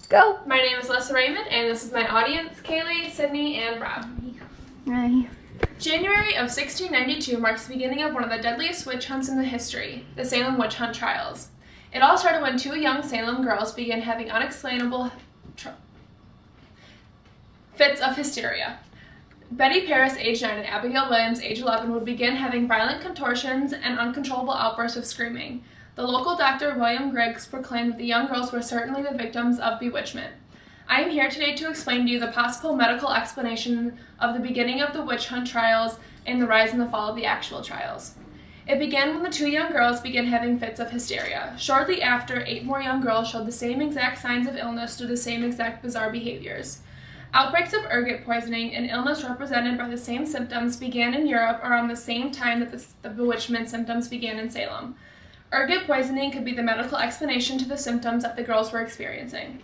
Go. My name is Alyssa Raymond, and this is my audience, Kaylee, Sydney, and Rob. Hi. January of 1692 marks the beginning of one of the deadliest witch hunts in the history, the Salem witch hunt trials. It all started when two young Salem girls began having unexplainable fits of hysteria. Betty Paris, age 9, and Abigail Williams, age 11, would begin having violent contortions and uncontrollable outbursts of screaming. The local doctor, William Griggs, proclaimed that the young girls were certainly the victims of bewitchment. I am here today to explain to you the possible medical explanation of the beginning of the witch hunt trials and the rise and the fall of the actual trials. It began when the two young girls began having fits of hysteria. Shortly after, 8 more young girls showed the same exact signs of illness through the same exact bizarre behaviors. Outbreaks of ergot poisoning, an illness represented by the same symptoms, began in Europe around the same time that the bewitchment symptoms began in Salem. Ergot poisoning could be the medical explanation to the symptoms that the girls were experiencing.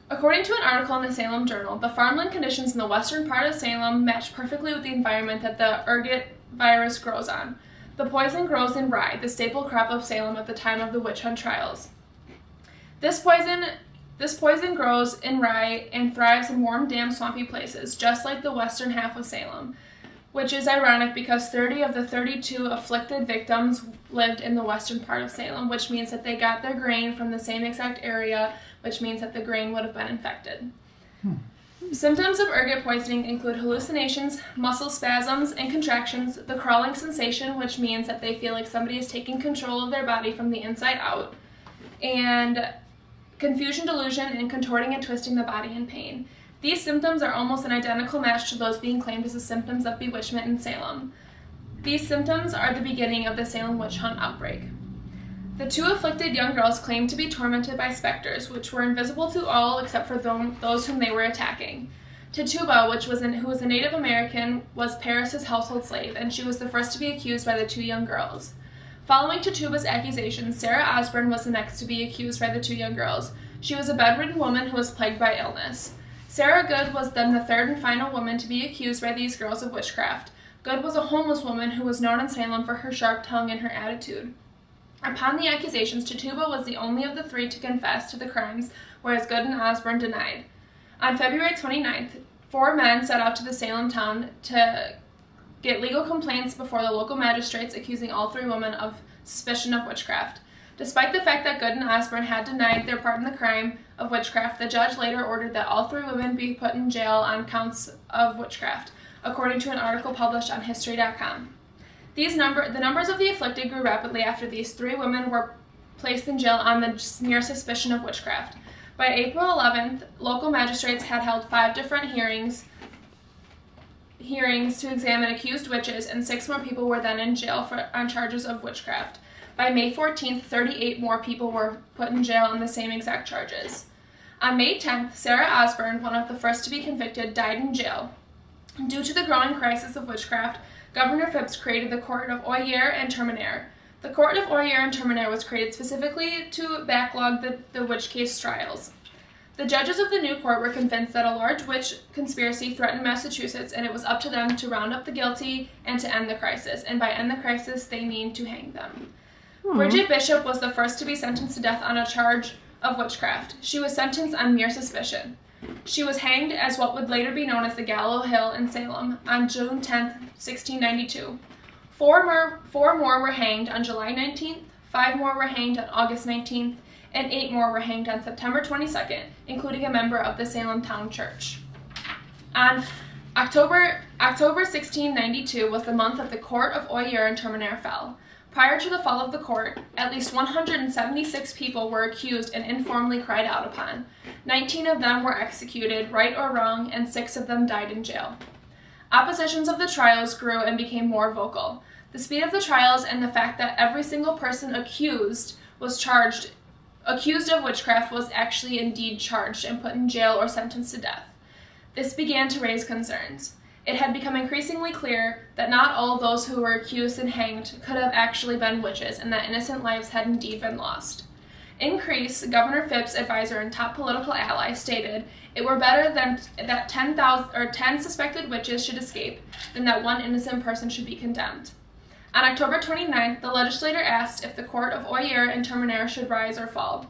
According to an article in the Salem Journal, the farmland conditions in the western part of Salem match perfectly with the environment that the ergot virus grows on. The poison grows in rye, the staple crop of Salem at the time of the witch hunt trials. This poison grows in rye and thrives in warm, damp, swampy places, just like the western half of Salem, which is ironic because 30 of the 32 afflicted victims lived in the western part of Salem, which means that they got their grain from the same exact area, which means that the grain would have been infected. Symptoms of ergot poisoning include hallucinations, muscle spasms and contractions, the crawling sensation, which means that they feel like somebody is taking control of their body from the inside out, and confusion, delusion, and contorting and twisting the body in pain. These symptoms are almost an identical match to those being claimed as the symptoms of bewitchment in Salem. These symptoms are the beginning of the Salem witch hunt outbreak. The two afflicted young girls claimed to be tormented by specters, which were invisible to all except for those whom they were attacking. Tituba, who was a Native American, was Paris's household slave, and she was the first to be accused by the two young girls. Following Tituba's accusations, Sarah Osborne was the next to be accused by the two young girls. She was a bedridden woman who was plagued by illness. Sarah Good was then the third and final woman to be accused by these girls of witchcraft. Good was a homeless woman who was known in Salem for her sharp tongue and her attitude. Upon the accusations, Tituba was the only of the three to confess to the crimes, whereas Good and Osborne denied. On February 29th, 4 men set out to the Salem town to get legal complaints before the local magistrates, accusing all 3 women of suspicion of witchcraft. Despite the fact that Good and Osborne had denied their part in the crime of witchcraft, the judge later ordered that all 3 women be put in jail on counts of witchcraft, according to an article published on History.com. The numbers of the afflicted grew rapidly after these 3 women were placed in jail on the mere suspicion of witchcraft. By April 11th, local magistrates had held 5 different hearings to examine accused witches, and 6 more people were then in jail on charges of witchcraft. By May 14th, 38 more people were put in jail on the same exact charges. On May 10th, Sarah Osborne, one of the first to be convicted, died in jail. Due to the growing crisis of witchcraft, Governor Phipps created the Court of Oyer and Terminer. The Court of Oyer and Terminer was created specifically to backlog the witch case trials. The judges of the new court were convinced that a large witch conspiracy threatened Massachusetts, and it was up to them to round up the guilty and to end the crisis. And by end the crisis, they mean to hang them. Bridget Bishop was the first to be sentenced to death on a charge of witchcraft. She was sentenced on mere suspicion. She was hanged as what would later be known as the Gallows Hill in Salem on June 10, 1692. 4 more were hanged on July 19th, 5 more were hanged on August 19th, and 8 more were hanged on September 22nd, including a member of the Salem Town Church. On October 1692 was the month that the Court of Oyer and Terminer fell. Prior to the fall of the court, at least 176 people were accused and informally cried out upon. 19 of them were executed, right or wrong, and 6 of them died in jail. Oppositions of the trials grew and became more vocal. The speed of the trials and the fact that every single person accused of witchcraft was actually indeed charged and put in jail or sentenced to death. This began to raise concerns. It had become increasingly clear that not all those who were accused and hanged could have actually been witches, and that innocent lives had indeed been lost. In Greece, Governor Phipps' advisor and top political ally stated, "It were better that 10 suspected witches should escape than that 1 innocent person should be condemned." On October 29th, the legislature asked if the Court of Oyer and Terminer should rise or fall.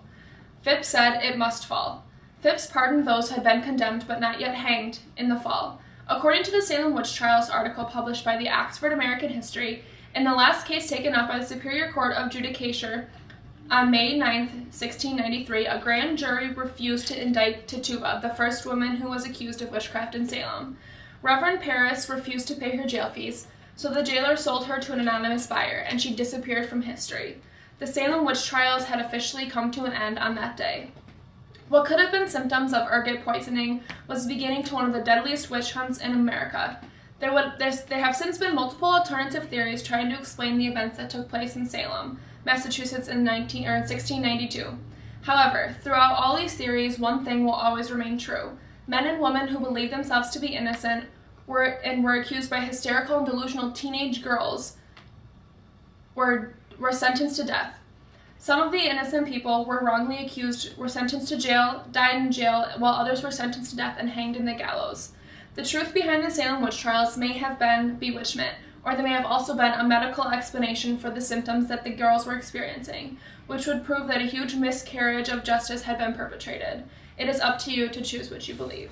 Phips said it must fall. Phips pardoned those who had been condemned but not yet hanged in the fall. According to the Salem Witch Trials article published by the Oxford American History, in the last case taken up by the Superior Court of Judicature on May 9, 1693, a grand jury refused to indict Tituba, the first woman who was accused of witchcraft in Salem. Reverend Paris refused to pay her jail fees, so the jailer sold her to an anonymous buyer, and she disappeared from history. The Salem Witch Trials had officially come to an end on that day. What could have been symptoms of ergot poisoning was beginning to one of the deadliest witch hunts in America. There have since been multiple alternative theories trying to explain the events that took place in Salem, Massachusetts in 1692. However, throughout all these theories, one thing will always remain true. Men and women who believed themselves to be innocent were accused by hysterical and delusional teenage girls were sentenced to death. Some of the innocent people were wrongly accused, were sentenced to jail, died in jail, while others were sentenced to death and hanged in the gallows. The truth behind the Salem witch trials may have been bewitchment, or there may have also been a medical explanation for the symptoms that the girls were experiencing, which would prove that a huge miscarriage of justice had been perpetrated. It is up to you to choose which you believe.